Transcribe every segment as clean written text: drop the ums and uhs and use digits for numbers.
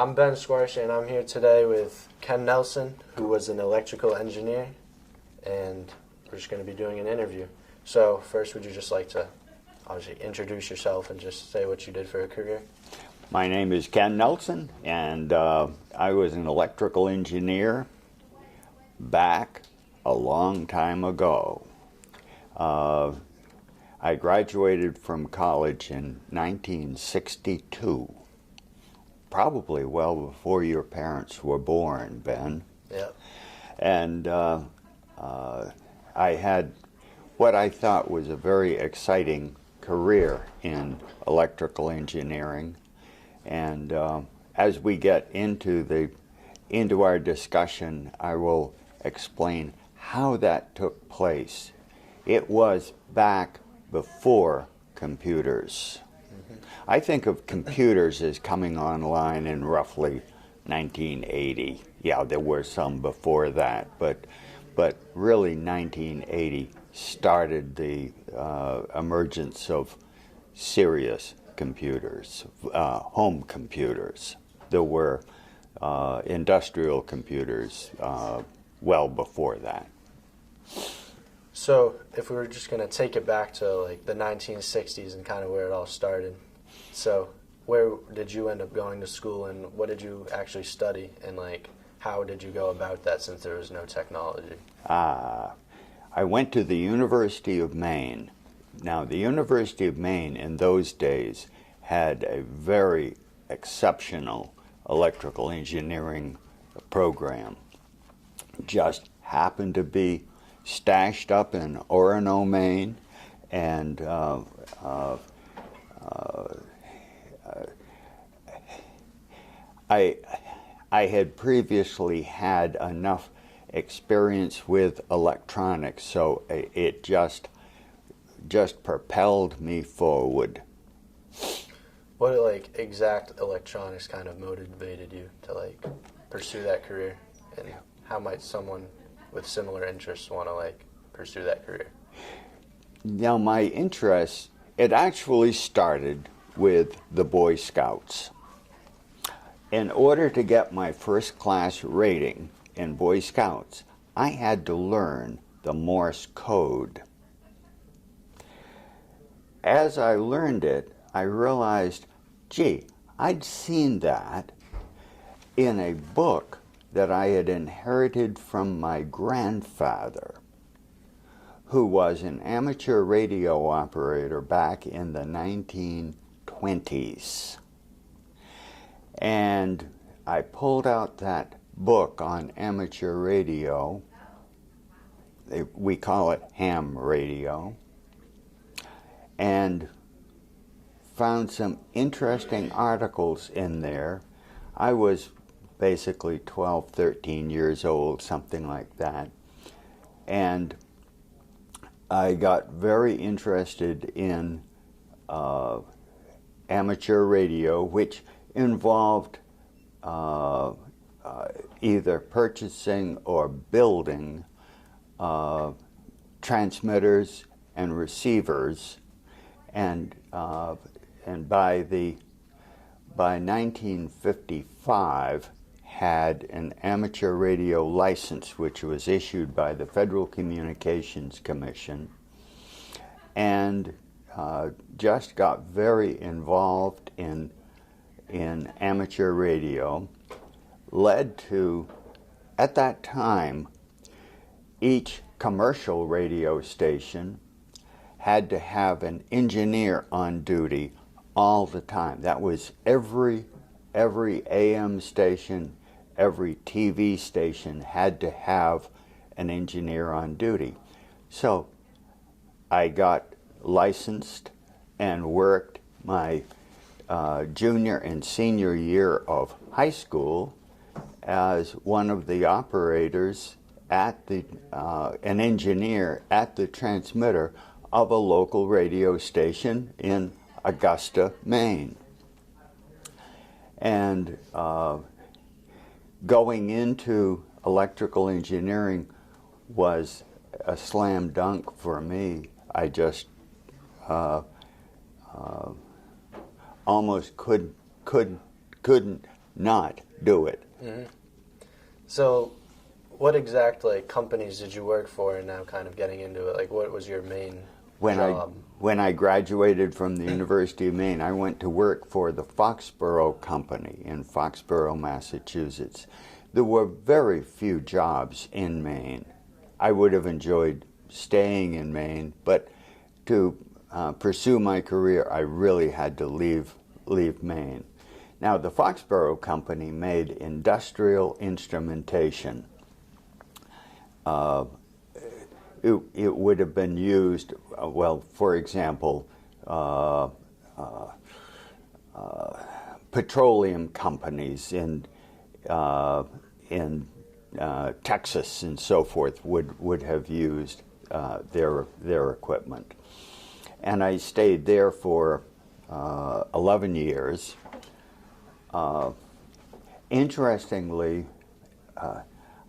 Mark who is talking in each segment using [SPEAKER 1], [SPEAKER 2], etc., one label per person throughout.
[SPEAKER 1] I'm Ben Squarsh, and I'm here today with Ken Nelson, who was an electrical engineer, and we're just going to be doing an interview. So first, would you just like to obviously introduce yourself and just say what you did for a career?
[SPEAKER 2] My name is Ken Nelson, and I was an electrical engineer back a long time ago. I graduated from college in 1962, probably well before your parents were born, Ben.
[SPEAKER 1] Yep.
[SPEAKER 2] And I had what I thought was a very exciting career in electrical engineering. And as we get into our discussion, I will explain how that took place. It was back before computers. I think of computers as coming online in roughly 1980. Yeah, there were some before that, but really 1980 started the emergence of serious computers, home computers. There were industrial computers well before that.
[SPEAKER 1] So if we were just going to take it back to like the 1960s and kind of where it all started, so where did you end up going to school, and what did you actually study, and like how did you go about that since there was no technology?
[SPEAKER 2] I went to the University of Maine. Now, the University of Maine in those days had a very exceptional electrical engineering program. Just happened to be stashed up in Orono, Maine, and I had previously had enough experience with electronics, so it just propelled me forward.
[SPEAKER 1] What like exact electronics kind of motivated you to like pursue that career, and how might someone with similar interests want to like pursue that career?
[SPEAKER 2] Now, my interest, it actually started with the Boy Scouts. In order to get my first class rating in Boy Scouts, I had to learn the Morse code. As I learned it, I realized, gee, I'd seen that in a book that I had inherited from my grandfather, who was an amateur radio operator back in the 1920s. And I pulled out that book on amateur radio. We call it ham radio. And found some interesting articles in there. I was basically 12, 13 years old, something like that. And I got very interested in amateur radio, which involved either purchasing or building transmitters and receivers, and by 1955 had an amateur radio license, which was issued by the Federal Communications Commission, and just got very involved in amateur radio. Led to, at that time, each commercial radio station had to have an engineer on duty all the time. That was every AM station, every TV station had to have an engineer on duty. So I got licensed and worked my junior and senior year of high school as one of the operators at an engineer at the transmitter of a local radio station in Augusta, Maine. And going into electrical engineering was a slam dunk for me. I just almost couldn't not do it.
[SPEAKER 1] Mm-hmm. So what exact companies did you work for, and now kind of getting into it? Like, what was your main job?
[SPEAKER 2] When I graduated from the University of Maine, I went to work for the Foxborough Company in Foxborough, Massachusetts. There were very few jobs in Maine. I would have enjoyed staying in Maine, but to pursue my career, I really had to leave Maine. Now, the Foxborough Company made industrial instrumentation. It would have been used, well, for example, petroleum companies in Texas and so forth would have used their equipment. And I stayed there for 11 years. Interestingly,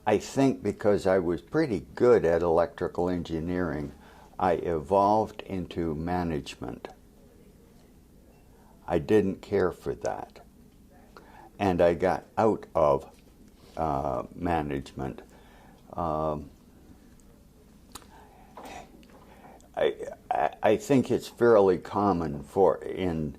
[SPEAKER 2] I think because I was pretty good at electrical engineering, I evolved into management. I didn't care for that. And I got out of management. I think it's fairly common in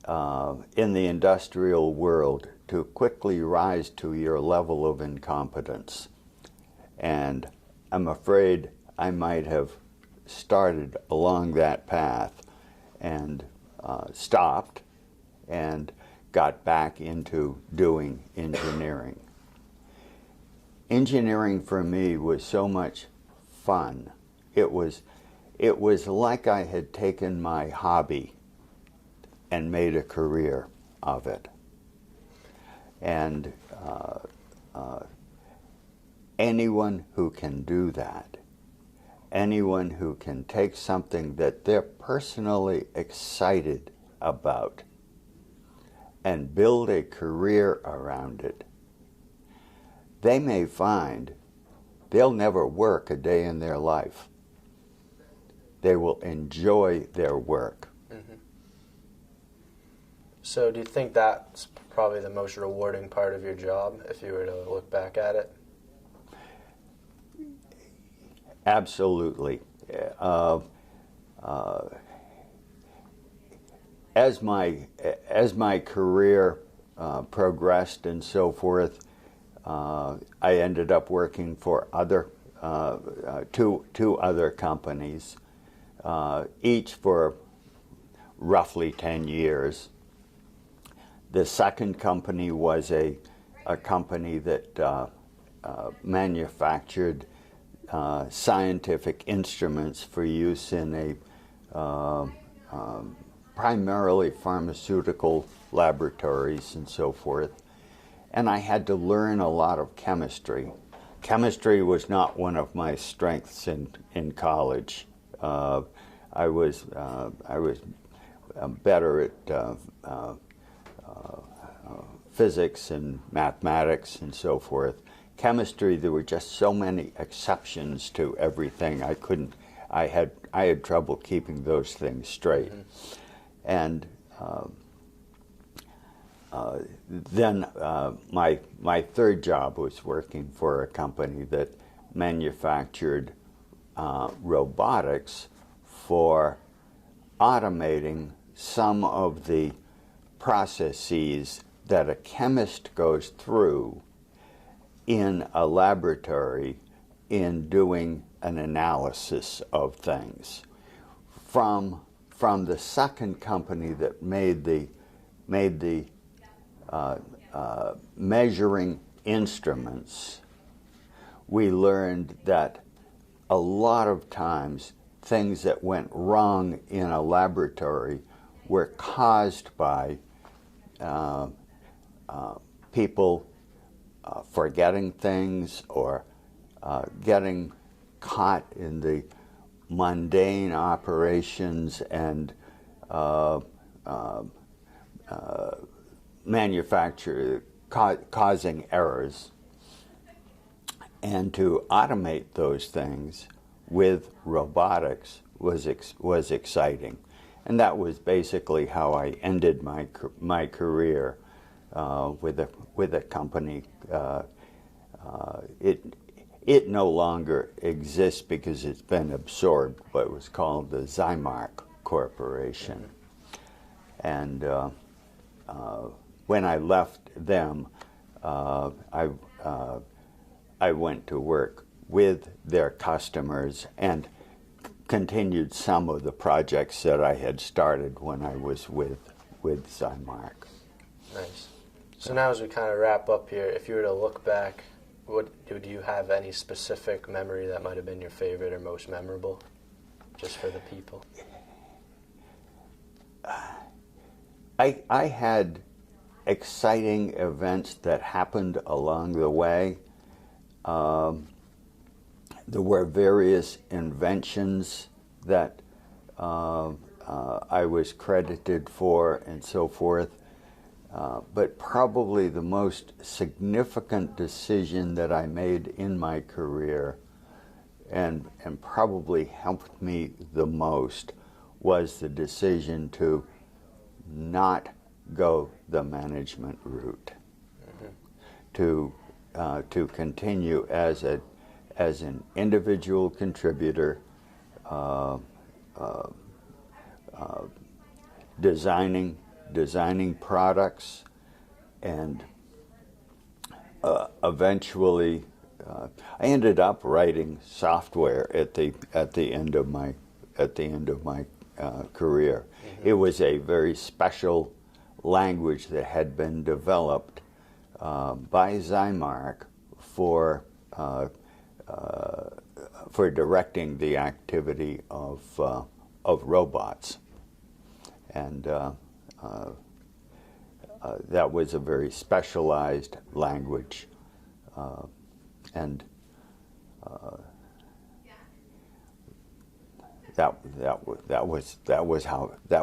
[SPEAKER 2] the industrial world to quickly rise to your level of incompetence. And I'm afraid I might have started along that path and stopped and got back into doing engineering. Engineering for me was so much fun. It was like I had taken my hobby and made a career of it. And anyone who can do that, anyone who can take something that they're personally excited about and build a career around it, they may find they'll never work a day in their life. They will enjoy their work.
[SPEAKER 1] Mm-hmm. So do you think that's probably the most rewarding part of your job, if you were to look back at it?
[SPEAKER 2] Absolutely. As my career progressed and so forth, I ended up working for two other companies, each for roughly 10 years. The second company was a company that manufactured scientific instruments for use in primarily pharmaceutical laboratories and so forth. And I had to learn a lot of chemistry. Chemistry was not one of my strengths in college. I was better at physics and mathematics and so forth. Chemistry, there were just so many exceptions to everything. I had trouble keeping those things straight. Mm-hmm. And then my third job was working for a company that manufactured robotics for automating some of the processes that a chemist goes through in a laboratory in doing an analysis of things. From the second company that made the measuring instruments, we learned that a lot of times things that went wrong in a laboratory were caused by people forgetting things or getting caught in the mundane operations and causing errors. And to automate those things with robotics was exciting. And that was basically how I ended my career. with a company. It no longer exists because it's been absorbed, but it was called the Zymark Corporation. And when I left them, I went to work with their customers and continued some of the projects that I had started when I was with Zymark.
[SPEAKER 1] Nice. So now as we kind of wrap up here, if you were to look back, do you have any specific memory that might have been your favorite or most memorable, just for the people?
[SPEAKER 2] I had exciting events that happened along the way. There were various inventions that I was credited for and so forth. But probably the most significant decision that I made in my career and probably helped me the most was the decision to not go the management route, to continue as an individual contributor, designing products, and eventually I ended up writing software at the end of my career. It was a very special language that had been developed by Zymark for directing the activity of robots, and that was a very specialized language, and that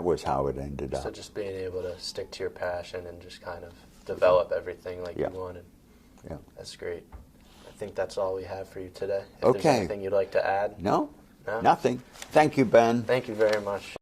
[SPEAKER 2] was how it ended up.
[SPEAKER 1] So just being able to stick to your passion and just kind of develop everything like you wanted.
[SPEAKER 2] Yeah,
[SPEAKER 1] that's great. I think that's all we have for you today. If
[SPEAKER 2] okay.
[SPEAKER 1] there's anything you'd like to add?
[SPEAKER 2] No,
[SPEAKER 1] no,
[SPEAKER 2] nothing. Thank you, Ben.
[SPEAKER 1] Thank you very much.